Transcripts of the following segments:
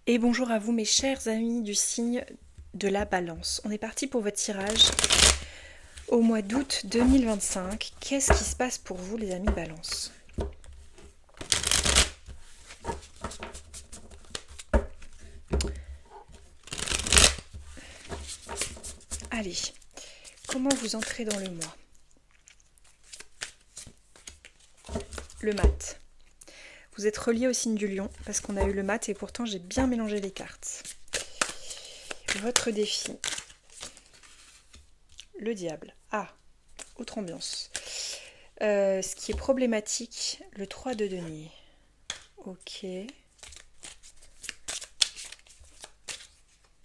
Et bonjour à vous mes chers amis du signe de la Balance. On est parti pour votre tirage au mois d'août 2025. Qu'est-ce qui se passe pour vous les amis Balance? Allez, comment vous entrez dans le mois? Le mat. Vous êtes relié au signe du lion parce qu'on a eu le mat et pourtant j'ai bien mélangé les cartes. Votre défi. Le diable. Ah, autre ambiance. Ce qui est problématique, le 3 de denier. Ok.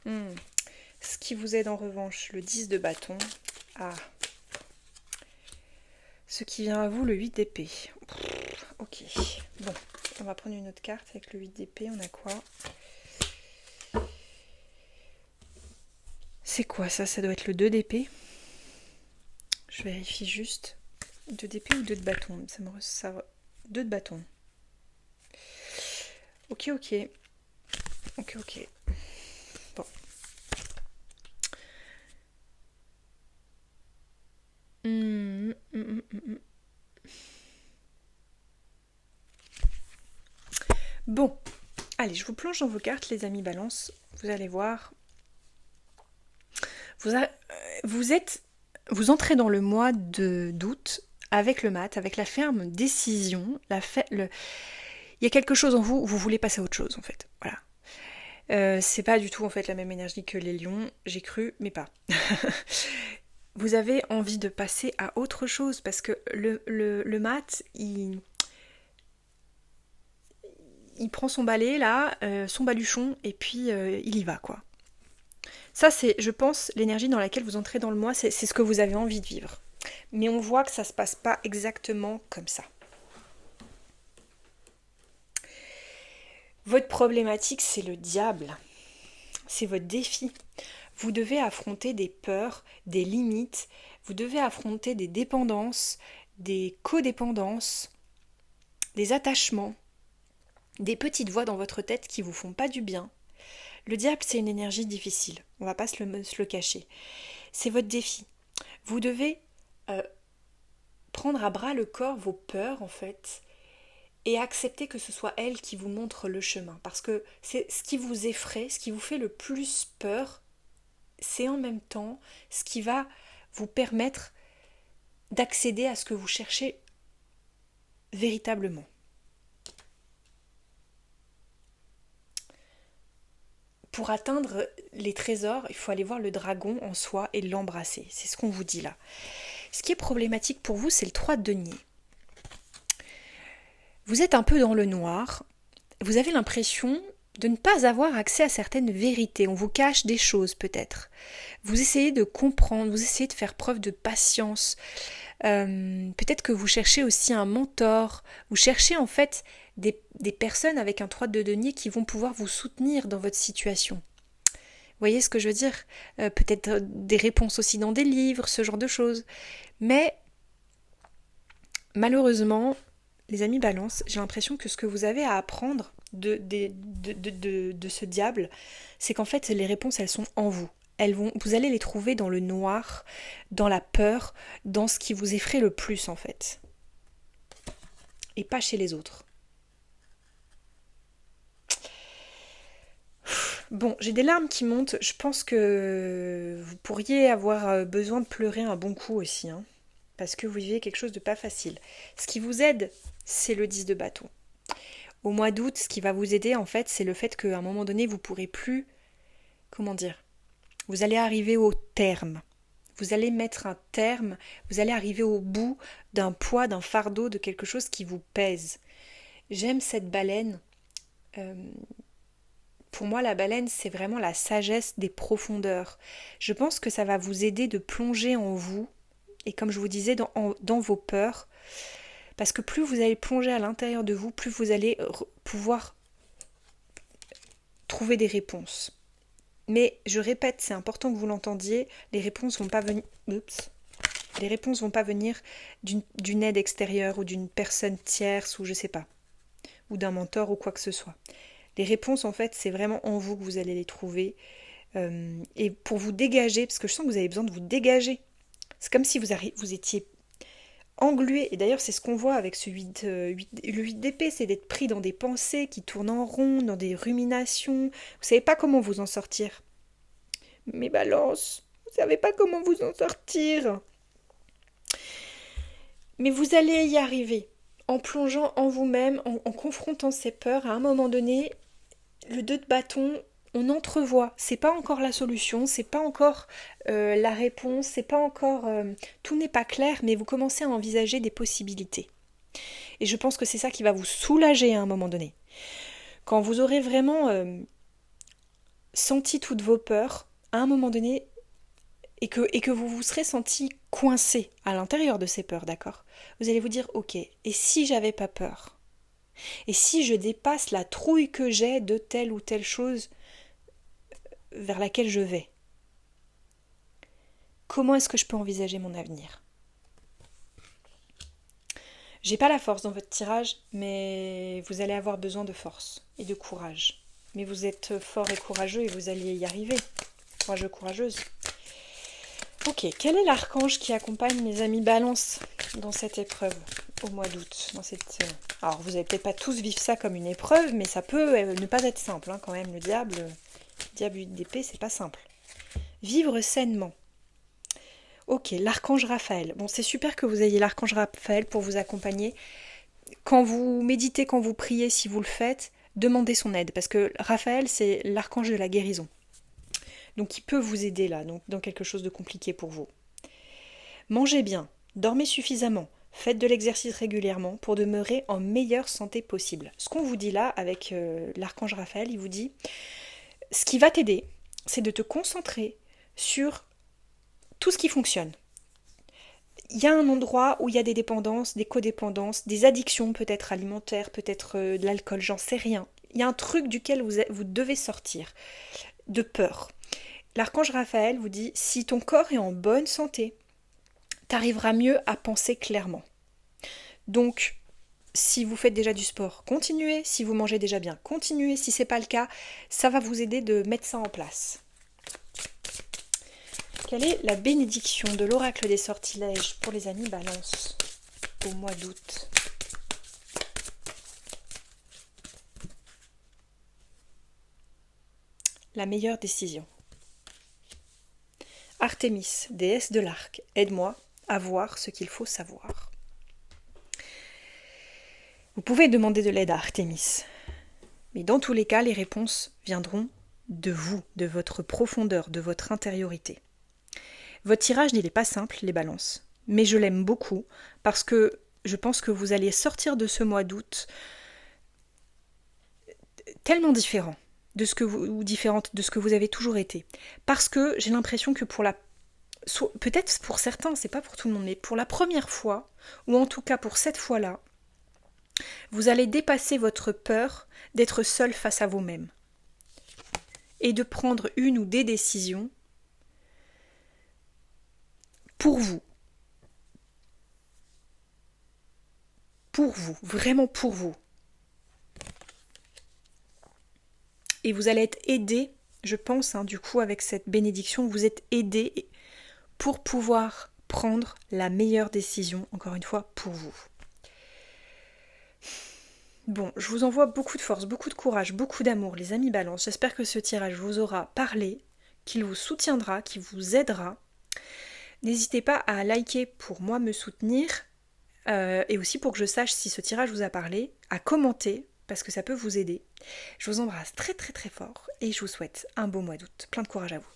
Ce qui vous aide en revanche, le 10 de bâton. Ah. Ce qui vient à vous, le 8 d'épée. Ok. Bon, on va prendre une autre carte avec le 8 d'épée. On a quoi? C'est quoi ça? Ça doit être le 2 d'épée. Je vérifie juste. 2 d'épée ou 2 de bâton? Ça 2 de bâton. Ok. Bon. Bon. Allez, je vous plonge dans vos cartes, les amis Balance. Vous allez voir. Vous entrez dans le mois d'août avec le mat, avec la ferme décision. Il y a quelque chose en vous où vous voulez passer à autre chose, en fait. Voilà. C'est pas du tout en fait la même énergie que les lions, j'ai cru, mais pas. Vous avez envie de passer à autre chose parce que le mat, il prend son balai là, son baluchon, et puis il y va quoi. Ça c'est, je pense, l'énergie dans laquelle vous entrez dans le mois, c'est ce que vous avez envie de vivre. Mais on voit que ça se passe pas exactement comme ça. Votre problématique, c'est le diable. C'est votre défi. Vous devez affronter des peurs, des limites, vous devez affronter des dépendances, des codépendances, des attachements, des petites voix dans votre tête qui vous font pas du bien. Le diable, c'est une énergie difficile, on va pas se le cacher. C'est votre défi. Vous devez prendre à bras le corps vos peurs, en fait, et accepter que ce soit elles qui vous montrent le chemin. Parce que c'est ce qui vous effraie, ce qui vous fait le plus peur, c'est en même temps ce qui va vous permettre d'accéder à ce que vous cherchez véritablement. Pour atteindre les trésors, il faut aller voir le dragon en soi et l'embrasser. C'est ce qu'on vous dit là. Ce qui est problématique pour vous, c'est le 3 de denier. Vous êtes un peu dans le noir. Vous avez l'impression de ne pas avoir accès à certaines vérités. On vous cache des choses peut-être. Vous essayez de comprendre, vous essayez de faire preuve de patience. Peut-être que vous cherchez aussi un mentor. Vous cherchez en fait des personnes avec un 3 de denier qui vont pouvoir vous soutenir dans votre situation. Vous voyez ce que je veux dire? Peut-être des réponses aussi dans des livres, ce genre de choses. Mais malheureusement, les amis Balance, j'ai l'impression que ce que vous avez à apprendre de ce diable, c'est qu'en fait les réponses elles sont en vous. Vous allez les trouver dans le noir, dans la peur, dans ce qui vous effraie le plus en fait. Et pas chez les autres. Bon, j'ai des larmes qui montent. Je pense que vous pourriez avoir besoin de pleurer un bon coup aussi, hein, parce que vous vivez quelque chose de pas facile. Ce qui vous aide, c'est le 10 de bâton. Au mois d'août, ce qui va vous aider, en fait, c'est le fait qu'à un moment donné, vous pourrez plus, comment dire, vous allez arriver au terme. Vous allez mettre un terme, vous allez arriver au bout d'un poids, d'un fardeau, de quelque chose qui vous pèse. J'aime cette baleine. Euh, pour moi, la baleine, c'est vraiment la sagesse des profondeurs. Je pense que ça va vous aider de plonger en vous, et comme je vous disais, dans vos peurs, parce que plus vous allez plonger à l'intérieur de vous, plus vous allez pouvoir trouver des réponses. Mais je répète, c'est important que vous l'entendiez, les réponses vont pas venir. Oups. Les réponses vont pas venir d'une aide extérieure ou d'une personne tierce ou je sais pas, ou d'un mentor ou quoi que ce soit. Les réponses, en fait, c'est vraiment en vous que vous allez les trouver. Et pour vous dégager, parce que je sens que vous avez besoin de vous dégager. C'est comme si vous étiez englué. Et d'ailleurs, c'est ce qu'on voit avec le 8 d'épée, c'est d'être pris dans des pensées qui tournent en rond, dans des ruminations. Vous savez pas comment vous en sortir. Mais balance, vous savez pas comment vous en sortir. Mais vous allez y arriver. En plongeant en vous-même, en confrontant ces peurs, à un moment donné, le 2 de bâton, on entrevoit. C'est pas encore la solution, c'est pas encore la réponse, c'est pas encore. Tout n'est pas clair, mais vous commencez à envisager des possibilités. Et je pense que c'est ça qui va vous soulager à un moment donné. Quand vous aurez vraiment senti toutes vos peurs, à un moment donné, et que vous vous serez senti coincé à l'intérieur de ces peurs, d'accord? Vous allez vous dire, ok, et si j'avais pas peur? Et si je dépasse la trouille que j'ai de telle ou telle chose vers laquelle je vais? Comment est-ce que je peux envisager mon avenir? J'ai pas la force dans votre tirage, mais vous allez avoir besoin de force et de courage. Mais vous êtes fort et courageux et vous allez y arriver. Courageux, courageuse. Ok, quel est l'archange qui accompagne mes amis Balance dans cette épreuve au mois d'août Alors, vous n'allez peut-être pas tous vivre ça comme une épreuve, mais ça peut ne pas être simple quand même. Le diable 8 d'épée, c'est pas simple. Vivre sainement. Ok, l'archange Raphaël. Bon, c'est super que vous ayez l'archange Raphaël pour vous accompagner. Quand vous méditez, quand vous priez, si vous le faites, demandez son aide, parce que Raphaël, c'est l'archange de la guérison. Donc il peut vous aider là, donc, dans quelque chose de compliqué pour vous. Mangez bien, dormez suffisamment, faites de l'exercice régulièrement pour demeurer en meilleure santé possible. Ce qu'on vous dit là avec l'archange Raphaël, il vous dit, ce qui va t'aider, c'est de te concentrer sur tout ce qui fonctionne. Il y a un endroit où il y a des dépendances, des codépendances, des addictions peut-être alimentaires, peut-être de l'alcool, j'en sais rien. Il y a un truc duquel vous devez sortir, de peur. L'archange Raphaël vous dit, si ton corps est en bonne santé, t'arriveras mieux à penser clairement. Donc, si vous faites déjà du sport, continuez. Si vous mangez déjà bien, continuez. Si ce n'est pas le cas, ça va vous aider de mettre ça en place. Quelle est la bénédiction de l'oracle des sortilèges pour les amis Balance au mois d'août? La meilleure décision. Artémis, déesse de l'arc, aide-moi à voir ce qu'il faut savoir. Vous pouvez demander de l'aide à Artémis, mais dans tous les cas, les réponses viendront de vous, de votre profondeur, de votre intériorité. Votre tirage n'est pas simple, les balances, mais je l'aime beaucoup parce que je pense que vous allez sortir de ce mois d'août tellement différent de ce que vous avez toujours été. Parce que j'ai l'impression que peut-être pour certains, c'est pas pour tout le monde, mais pour la première fois, ou en tout cas pour cette fois-là, vous allez dépasser votre peur d'être seul face à vous-même et de prendre une ou des décisions pour vous. Pour vous, vraiment pour vous. Et vous allez être aidé, je pense, du coup, avec cette bénédiction, vous êtes aidé pour pouvoir prendre la meilleure décision, encore une fois, pour vous. Bon, je vous envoie beaucoup de force, beaucoup de courage, beaucoup d'amour, les amis Balance. J'espère que ce tirage vous aura parlé, qu'il vous soutiendra, qu'il vous aidera. N'hésitez pas à liker pour moi me soutenir, et aussi pour que je sache si ce tirage vous a parlé, à commenter, parce que ça peut vous aider. Je vous embrasse très très très fort et je vous souhaite un beau mois d'août. Plein de courage à vous.